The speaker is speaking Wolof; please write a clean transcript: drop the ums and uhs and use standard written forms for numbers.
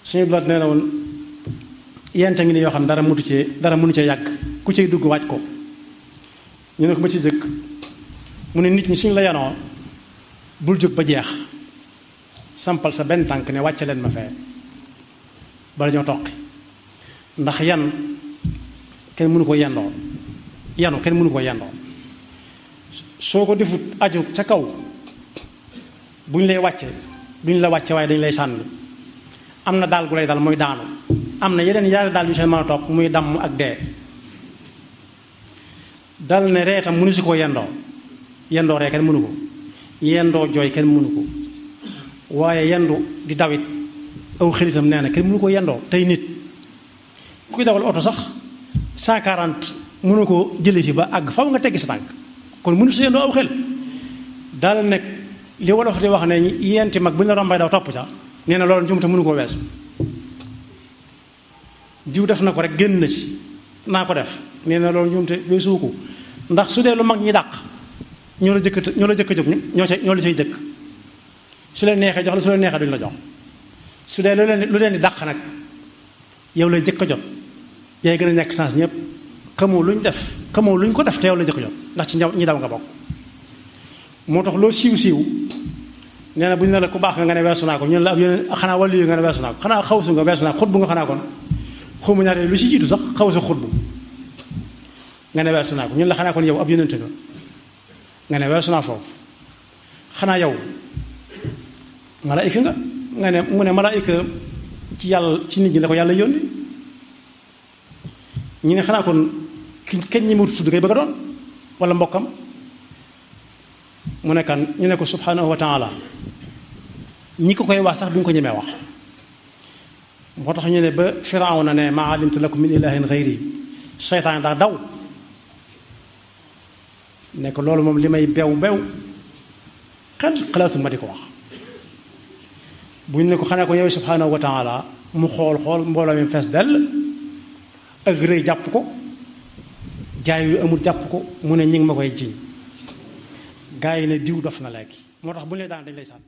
suñu blaat nee na woon yente ngi ni yoo xam ne dara mënu cee yàgg ku cay dugg wàcc ko ñu ne ko ba ci jëkk mu ne nit ñi suñ la yanoo bul jóg ba jeex sampal sa benn tànk ne wàcce leen ma fee bala ñoo toqi ndax yan kenn mënu ko yendoo yanu kenn mënu ko yendoo soo ko defut aju ca kaw bu ñu lay wàcce duñ la wàcce waaye dañ lay sànni am na daal gu lay dal muy daanu am na yeneen yaari daal yu seen mën a topp muy damm ak dee dal ne ree tam mënu si ko yendoo ree kenn mënu ko yendoo jooy kenn mënu ko waaye yendu di dawit aw xelitam nee na kenn mënu ko yendoo tey nit kuy dawal oto sax 140 mënu ko jële fi ba àgg faw nga teggi sa tànk kon mënu si yendoo aw xel dal nekk li wolof di wax ne yenti mag bu ñu la rombay daw topp ca nee na loolu njumte mënu koo weesu jiw def na ko rek génn na ci naa ko def nee na loolu njumte weesuwu ko ndax su dee lu mag ñi dàq ñoo la jëkk a jóg ñoo la cay jëkk su leen neexee jox la su leen neexee duñ la jox su dee lu leen di dàq nag yow lay jëkk a jot yaay gën a nekk chance ñëpp xamoo luñ ko def te yow lay jëkk a jot ndax ci ñi daw nga bokk moo tax loo siiw nee na bu ñu ne la ku baax nga ne weesu naa ko ñu ne la ab yeneen xanaa wàllu yu nga ne weesu naa ko xanaa xawsu nga weesu naa ko xutbu nga xanaa kon xawma ñaare lu si jiitu sax xaw sa xutbu nga ne weesu naa ko ñun la xanaa kon yow ab yonente nga ne weesu naa foofu xanaa yow malaayika nga ne mu ne malaayika ci yàlla ci nit ñi la ko yàlla yónni ñu ne xanaa kon kenn ñi mu tudd ngay bëgg a doon wala mbokkam mu ne kan ñu ne ko subhanahu wa taala ñi ko koy wax sax duñ ko ñemee wax moo tax ñu ne ba firawna ne maa alimtu lakum min ilahin gayri seytaan daa daw ne ko loolu moom li may bew xel xalaatuma di ko wax buñ ne ko xanaa ko yow subhanahu wa taala mu xool mbooloo mi fees dell ak rëy jàpp ko jaay yu amul jàpp ko mu ne ñi ngi ma koy jiñ gaa yi ne diw dof na léegi moo tax bu ñu lay daan dañ lay sànn